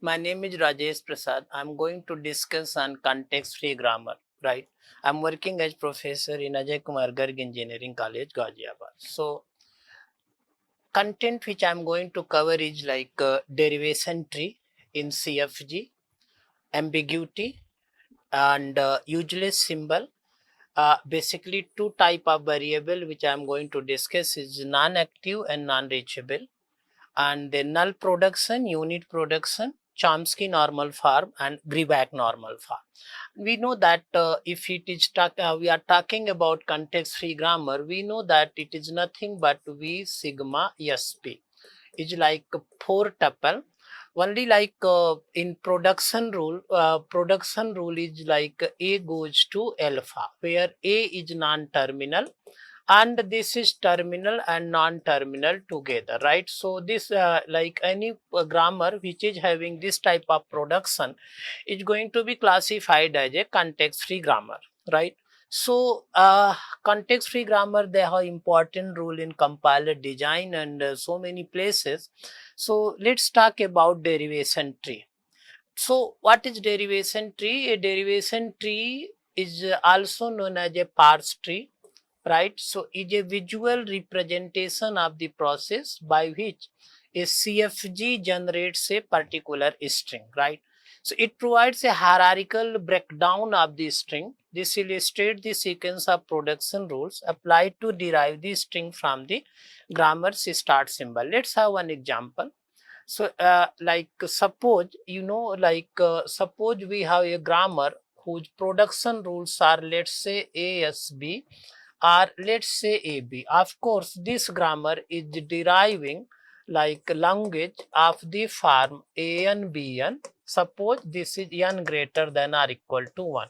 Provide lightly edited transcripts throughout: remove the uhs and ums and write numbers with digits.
My name is Rajesh Prasad. I'm going to discuss on context-free grammar, right? I'm working as professor in Ajay Kumar Garg Engineering College, Ghaziabad. So, content which I'm going to cover is like derivation tree in CFG, ambiguity, and useless symbol. Basically, two type of variable which I'm going to discuss is non-active and non-reachable, and the null production, unit production, Chomsky normal form, and Greback normal form. We know that if it is we are talking about context-free grammar, we know that it is nothing but V sigma SP is like four tuple. Only like in production rule is like A goes to alpha, where A is non-terminal and this is terminal and non-terminal together, right? So this like any grammar which is having this type of production is going to be classified as a context-free grammar, right? So context-free grammar, they have important role in compiler design and so many places. So let's talk about derivation tree. So what is derivation tree? A derivation tree is also known as a parse tree, right? So is a visual representation of the process by which a CFG generates a particular string, right? So it provides a hierarchical breakdown of the string. This illustrates the sequence of production rules applied to derive the string from the grammar's start symbol. Let's have one example. So like suppose suppose we have a grammar whose production rules are, let's say, ASB, or let's say AB. Of course, this grammar is deriving like language of the form AN BN. Suppose this is n greater than or equal to 1.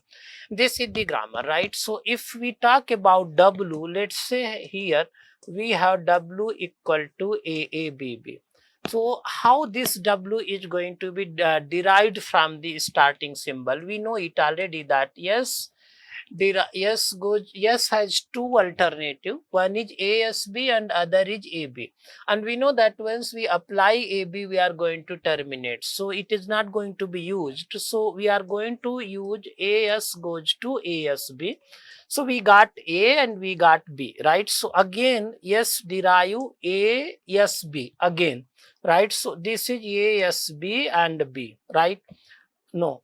This is the grammar, right? So if we talk about W, let's say here we have W equal to AABB. So how this W is going to be derived from the starting symbol? We know it already that yes has two alternative. One is ASB and other is AB. And we know that once we apply AB, we are going to terminate. So it is not going to be used. So we are going to use AS goes to ASB. So we got A and we got B, right? So again, yes, derive ASB again, right? So this is ASB and B, right? No,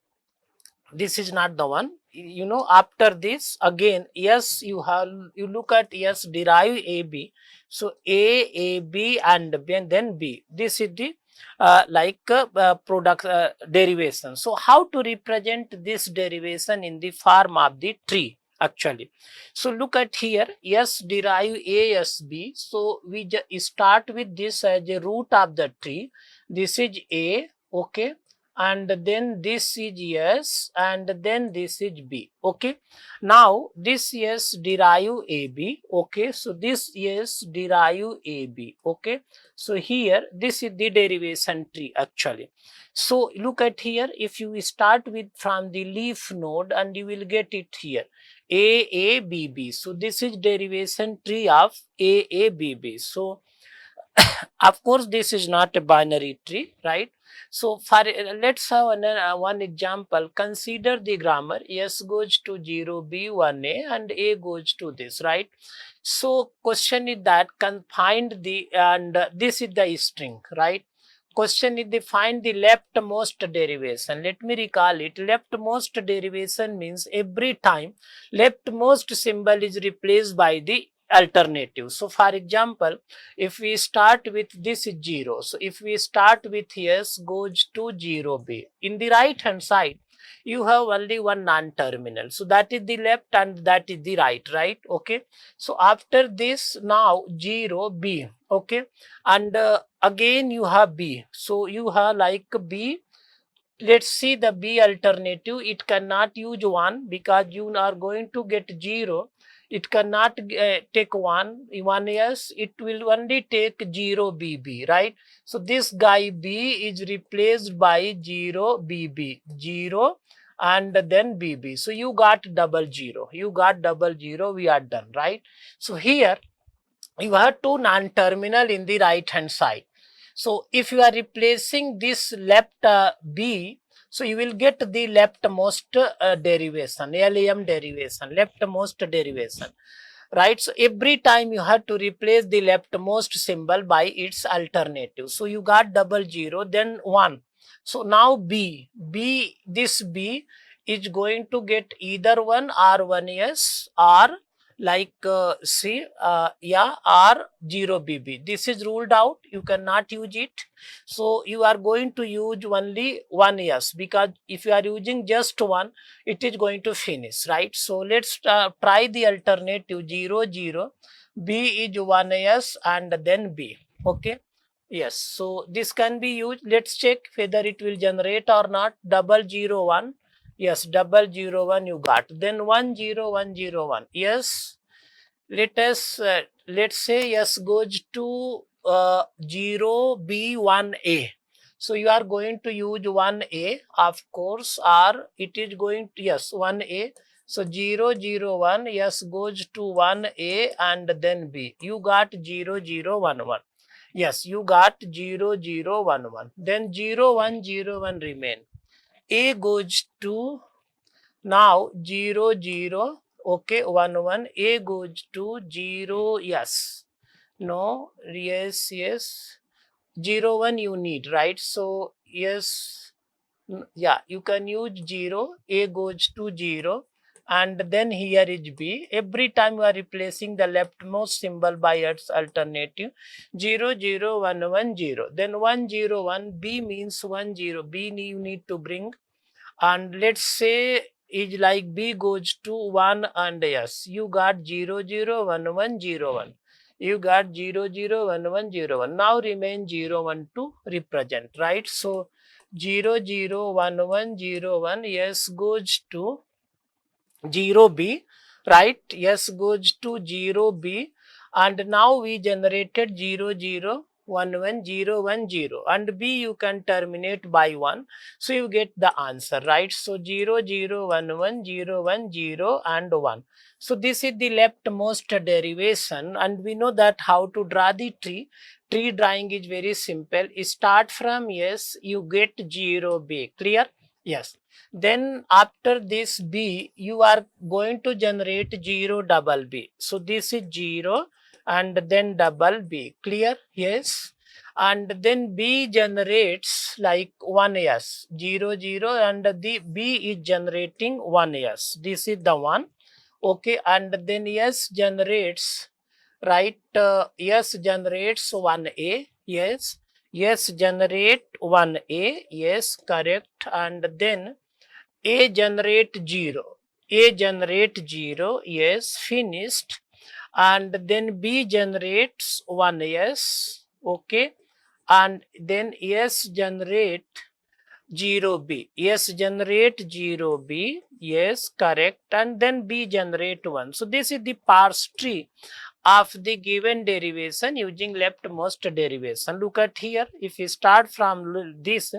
this is not the one. You know, after this again, yes, you look at yes, derive AB. So AB and B, and then B. This is the product derivation. So how to represent this derivation in the form of the tree actually? So look at here, yes, derive ASB. So we start with this as a root of the tree. This is A, okay, and then this is yes, and then this is B, okay. Now this yes derive AB, okay, so this yes derive AB, okay. So here this is the derivation tree actually. So look at here, if you start with from the leaf node and you will get it here AABB. So this is derivation tree of AABB. So of course this is not a binary tree, right? So for let's have one example. Consider the grammar S goes to 0, B 1A, and A goes to this, right? So question is that can find the, and this is the string, right? Question is, they find the leftmost derivation. Let me recall it. Leftmost derivation means every time leftmost symbol is replaced by the alternative. So for example, if we start with this is 0, so if we start with S goes to 0B, in the right hand side you have only one non-terminal, so that is the left and that is the right, right? Okay, so after this now 0B, okay, and again you have B, so you have like B. Let's see the B alternative. It cannot use 1 because you are going to get 0. It cannot take 1 yes, it will only take 0 BB, right? So this guy B is replaced by 0 BB, 0 and then BB. So you got double 0. You got double 0. We are done, right? So here you have two non-terminal in the right hand side. So if you are replacing this left b, so you will get the leftmost derivation, LEM derivation, leftmost derivation, right? So every time you have to replace the leftmost symbol by its alternative. So you got double zero, then 1. So now this b is going to get either 1 or 1s, or like see yeah, or 0 bb. This is ruled out, you cannot use it. So you are going to use only 1s, because if you are using just one, it is going to finish, right? So let's try the alternative 0 0, b is 1s and then b. Okay, yes, so this can be used. Let's check whether it will generate or not. Double zero one, yes, double zero one you got. Then 1 0 1 0 1, yes. Let us let's say yes goes to 0 b 1a. So you are going to use 1a, of course, or it is going to, yes, 1a. So 0 0 1, yes, goes to 1a and then b. You got 0 0 1 1. Yes, you got 0 0 1 1. Then 0 1 0 1 remain. A goes to now 0 0, okay, 1 1. A goes to 0, yes, no, yes, yes, 0 1 you need, right? So yes, yeah, you can use 0. A goes to 0, and then here is b. Every time you are replacing the leftmost symbol by its alternative. 0 0 1 1 0, then 1 0 1, b means 1 0, b you need to bring. And let's say is like b goes to 1 and yes, you got 0 0 1 1 0 1. You got 0 0 1 1 0 1. Now remain 0 1 to represent, right? So 0 0 1 1 0 1, yes, goes to 0b, right? Yes, goes to 0b. And now we generated 0 0 1 1 0 1 0, and b you can terminate by 1, so you get the answer, right? So 0 0 1 1 0 1 0 and 1. So this is the leftmost derivation, and we know that how to draw the tree. Tree drawing is very simple. You start from yes, you get 0b, clear? Yes. Then after this b, you are going to generate 0 double b. So this is 0 and then double b. Clear? Yes. And then b generates like 1s. 0 0, and the b is generating 1s. This is the one. Okay. And then s generates, right? S generates 1a. Yes. Yes, generate 1a. Yes, correct. And then a generate 0. A generate 0. Yes, finished. And then B generates 1. Yes, okay. And then S generate 0b. Yes, generate 0b. Yes, correct. And then B generate 1. So this is the parse tree of the given derivation using leftmost derivation. Look at here. If we start from this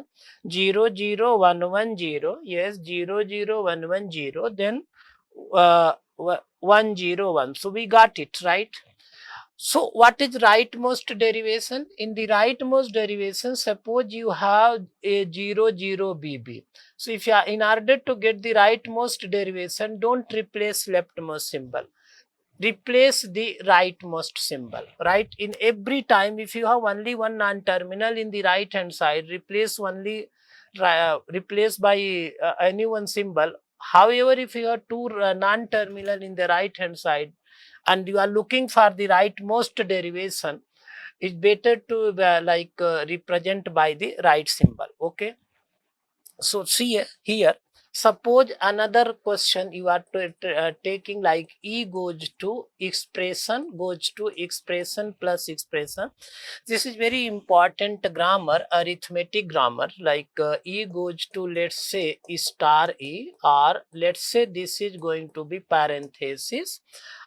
0 0 1 1 0, yes, 0 0 1 1 0, then 1 0 1. So we got it, right? So what is rightmost derivation? In the rightmost derivation, suppose you have a 0 0 bb. So if you are, in order to get the rightmost derivation, don't replace leftmost symbol. Replace the rightmost symbol, right? In every time, if you have only one non-terminal in the right hand side, replace only replace by any one symbol. However, if you have two non-terminal in the right hand side and you are looking for the rightmost derivation, it's better to represent by the right symbol. Okay. So see here, suppose another question you are taking like E goes to expression plus expression. This is very important grammar, arithmetic grammar, like E goes to, let's say, star E, or let's say this is going to be parenthesis,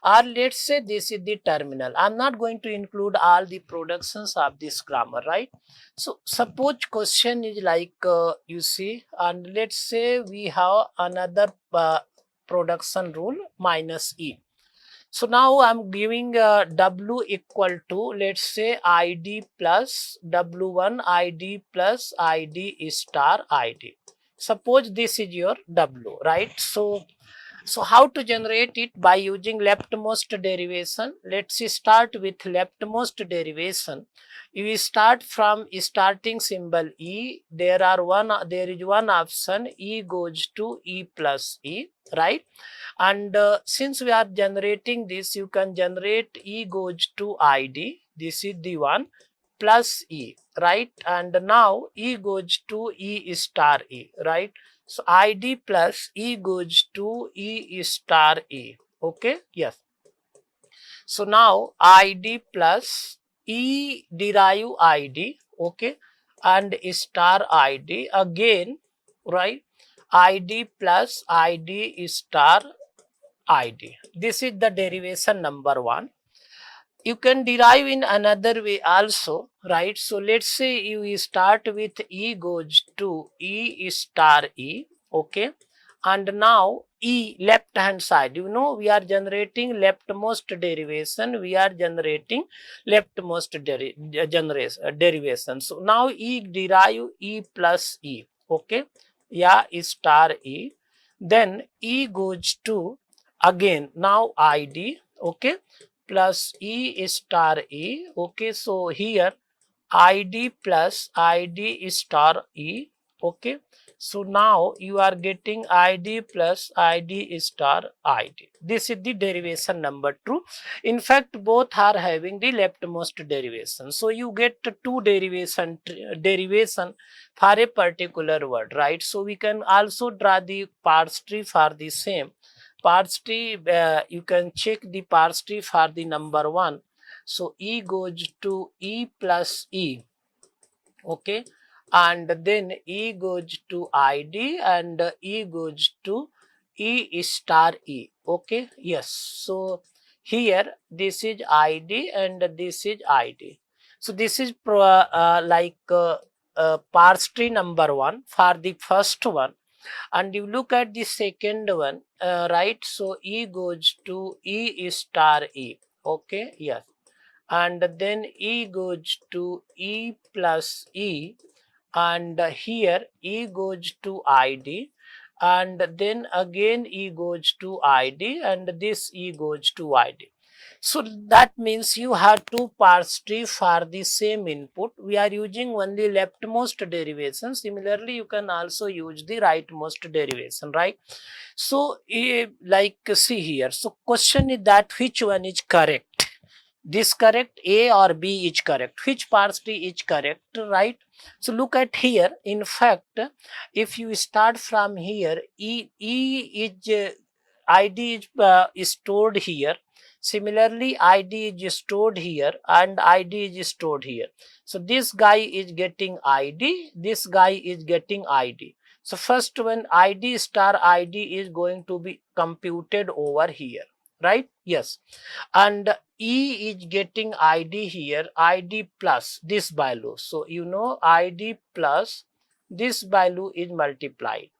or let's say this is the terminal. I'm not going to include all the productions of this grammar, right? So suppose question is like you see, and let's say we have another production rule minus E. So now I'm giving W equal to, let's say, ID plus W1 ID plus ID star ID. Suppose this is your W, right? So how to generate it? By using leftmost derivation. Let's start with leftmost derivation. You start from starting symbol E. There is one option, E goes to E plus E, right? And since we are generating this, you can generate E goes to ID. This is the one, plus E, right? And now E goes to E star E, right? So ID plus E goes to E star E. Okay, yes. So now ID plus E derive ID, okay, and star ID again, right? ID plus ID star ID. This is the derivation number one. You can derive in another way also, right? So let's say you start with E goes to E star E, okay, and now E left hand side, you know, we are generating leftmost derivation, we are generating leftmost derivation. So now E derive E plus E, okay, yeah, star E, then E goes to again now ID, okay, plus E star E, okay. So here ID plus ID star E, okay. So now you are getting ID plus ID star ID. This is the derivation number 2. In fact, both are having the leftmost derivation. So you get two derivation for a particular word, right? So we can also draw the parse tree for the same. Parse tree, you can check the parse tree for the number 1. So E goes to E plus E, okay, and then E goes to ID and E goes to E star E, okay, yes. So here this is ID and this is ID. So this is parse tree number 1 for the first one, and you look at the second one, right? So E goes to E star E, okay, yes, and then E goes to E plus E, and here E goes to ID, and then again E goes to ID, and this E goes to ID. So that means you have two parse tree for the same input. We are using only leftmost derivation. Similarly, you can also use the rightmost derivation, right? So like see here. So question is that which one is correct? This correct, A or B is correct, which parse tree is correct, right? So look at here. In fact, if you start from here, E is ID is stored here. Similarly, ID is stored here and ID is stored here. So this guy is getting ID, this guy is getting ID. So first one, ID star ID is going to be computed over here, right? Yes. And E is getting ID here, ID plus this value. So you know ID plus this value is multiplied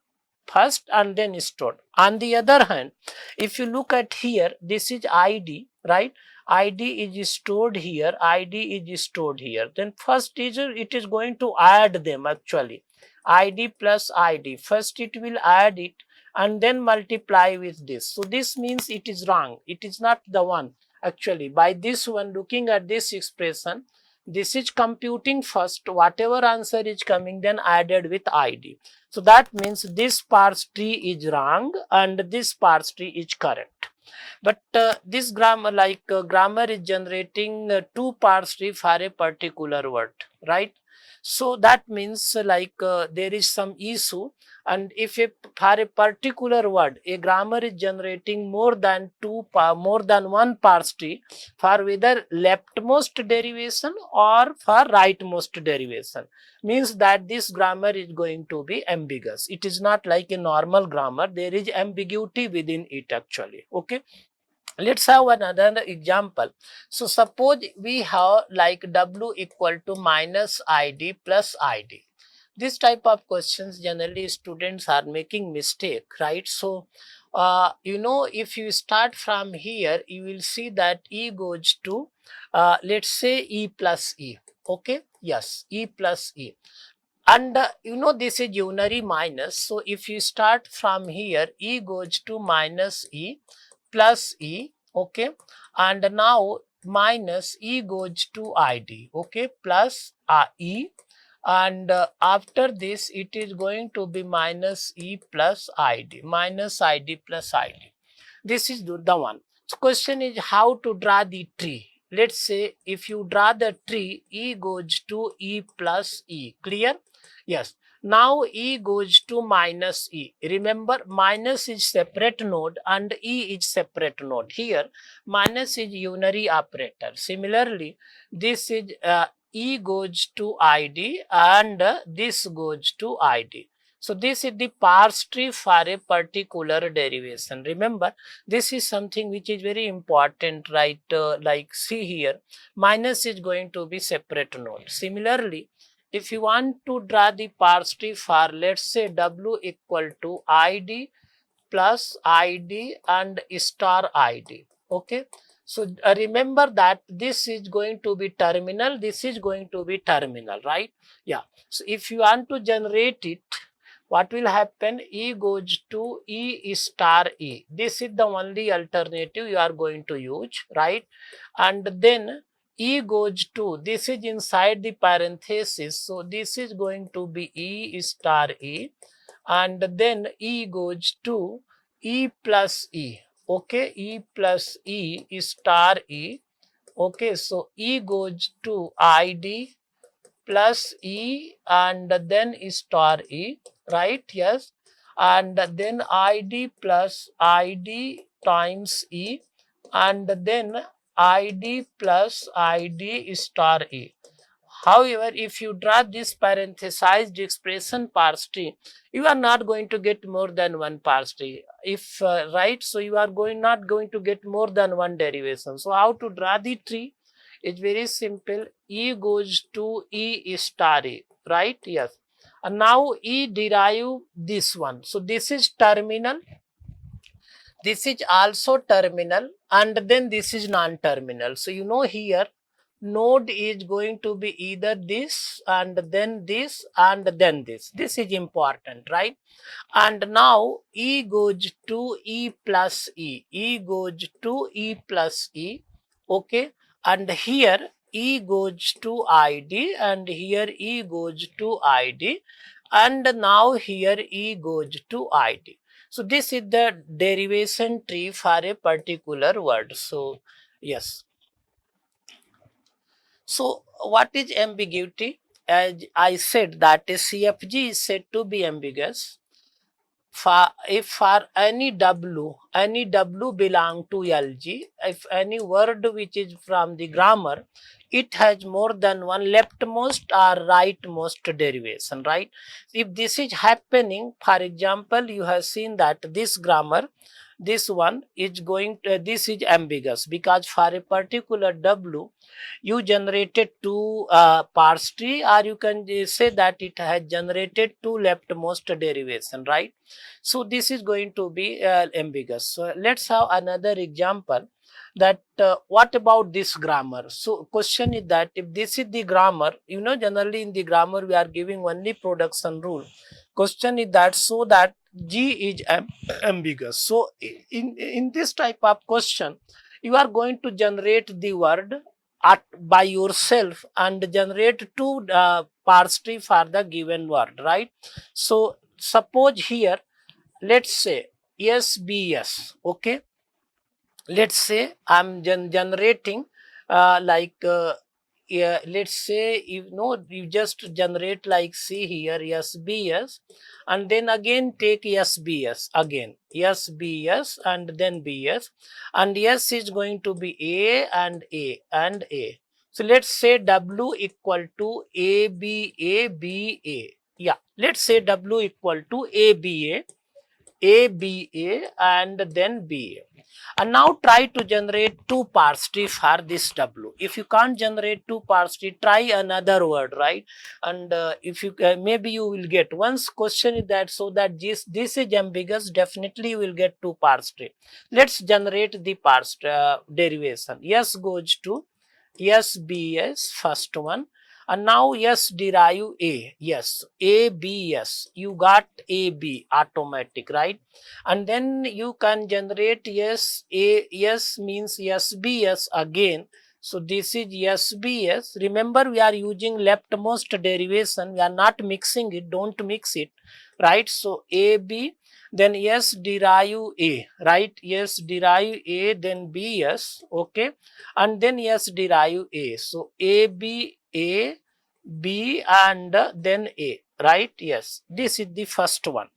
first and then stored. On the other hand, if you look at here, this is ID, right? ID is stored here, ID is stored here. Then first is it is going to add them actually. ID plus ID. First it will add it and then multiply with this. So this means it is wrong. It is not the one actually. By this one, looking at this expression, this is computing first, whatever answer is coming then added with ID. So that means this parse tree is wrong and this parse tree is correct. But this grammar, grammar is generating two parse tree for a particular word, right? So that means there is some issue, and if for a particular word a grammar is generating more than one parse tree for whether leftmost derivation or for rightmost derivation, means that this grammar is going to be ambiguous. It is not like a normal grammar. There is ambiguity within it actually, okay. Let's have another example. So suppose we have like W equal to minus ID plus ID. this type of questions generally students are making mistake, right? So if you start from here, you will see that E goes to let's say E plus E. Okay, yes, E plus E. And this is unary minus. So if you start from here, E goes to minus E plus E. Okay, and now minus E goes to ID. Okay, plus E, and after this it is going to be minus E plus ID, minus ID plus ID. This is the one. So question is how to draw the tree. Let's say if you draw the tree, E goes to E plus E. Clear? Yes. Now E goes to minus E. Remember, minus is separate node and E is separate node. Here, minus is unary operator. Similarly, this is E goes to ID and this goes to ID. So this is the parse tree for a particular derivation. Remember, this is something which is very important, right? Like see here, minus is going to be separate node. Similarly, if you want to draw the parse tree for, let's say, W equal to ID plus ID and star ID. Okay. So remember that this is going to be terminal, this is going to be terminal, right? Yeah. So if you want to generate it, what will happen? E goes to E star E. This is the only alternative you are going to use, right? And then E goes to, this is inside the parenthesis, so this is going to be E star E, and then E goes to E plus E. Okay, E plus E star E. Okay, so E goes to ID plus E and then star E, right? Yes, and then ID plus ID times E, and then ID plus ID star E. However, if you draw this parenthesized expression parse tree, you are not going to get more than one parse tree. If right, so you are not going to get more than one derivation. So how to draw the tree? It's very simple. E goes to E star E, right? Yes. And now E derive this one. So this is terminal. This is also terminal, and then this is non-terminal. So here node is going to be either this and then this and then this. This is important, right? And now E goes to E plus E. E goes to E plus E. Okay. And here E goes to ID and here E goes to ID. And now here E goes to ID. So this is the derivation tree for a particular word. So yes. So what is ambiguity? As I said that a CFG is said to be ambiguous if for any W belong to LG, if any word which is from the grammar, it has more than one leftmost or rightmost derivation, right? If this is happening, for example, you have seen that this grammar, this one is this is ambiguous because for a particular W, you generated two parse tree, or you can say that it has generated two leftmost derivation, right? So this is going to be ambiguous. So let's have another example, that what about this grammar? So question is that if this is the grammar, generally in the grammar we are giving only production rule. Question is that so that G is ambiguous. So in this type of question, you are going to generate the word by yourself and generate two parse tree for the given word, right? So suppose here, let's say SBS. Okay, let's say I'm generating yeah, let's say you just generate like see here SBS, and then again take SBS again, SBS and then BS, and S is going to be A and A and A. So let's say W equal to ABA BA. Yeah, let's say W equal to ABA ABA and then BA. And now try to generate two parse tree for this W. If you can't generate two parse tree, try another word, right? And if you maybe you will get, once question is that so that this is ambiguous, definitely you will get two parse tree. Let's generate the parse derivation. S goes to SBS, first one. And now S derive A. Yes, ABS. You got AB automatic, right? And then you can generate S means SBS again. So this is SBS. Remember, we are using leftmost derivation. We are not mixing it. Don't mix it, right? So AB, then S derive A, right? S derive A, then BS, okay? And then S derive A. So AB, A, B, and then A, right? Yes, this is the first one.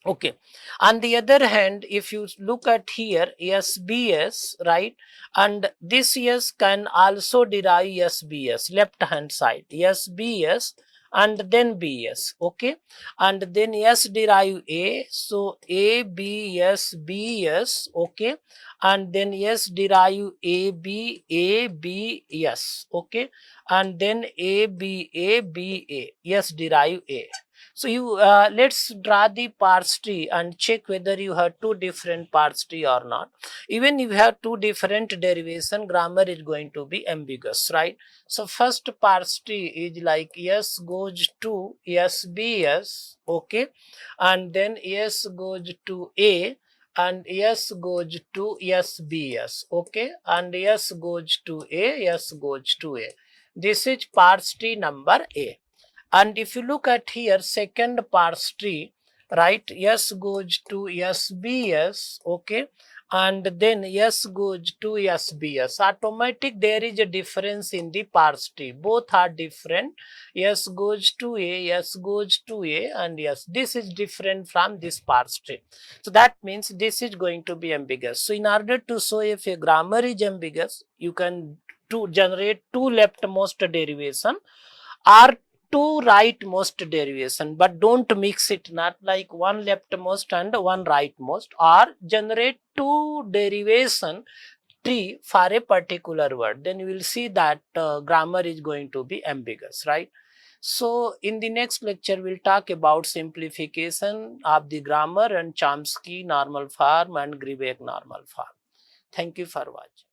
Okay. On the other hand, if you look at here, SBS, right? And this S can also derive SBS, left hand side, SBS and then BS, okay? And then S derive A, so ABS, BS, okay? And then S derive AB, ABS, okay? And then ABA, BA, S derive A. So you let's draw the parse tree and check whether you have two different parse tree or not. Even if you have two different derivation, grammar is going to be ambiguous, right? So first parse tree is like S goes to SBS, okay, and then S goes to A, and S goes to SBS, okay, and S goes to A, S goes to A. This is parse tree number A. And if you look at here, second parse tree, right? S goes to SBS, okay, and then S goes to SBS. Automatic, there is a difference in the parse tree. Both are different. S goes to A, S goes to A, and yes, this is different from this parse tree. So that means this is going to be ambiguous. So in order to show if a grammar is ambiguous, you can generate two leftmost derivation or two rightmost derivation, but don't mix it, not like one leftmost and one rightmost, or generate two derivation tree for a particular word. Then you will see that grammar is going to be ambiguous, right? So in the next lecture, we'll talk about simplification of the grammar and Chomsky normal form and Grebeck normal form. Thank you for watching.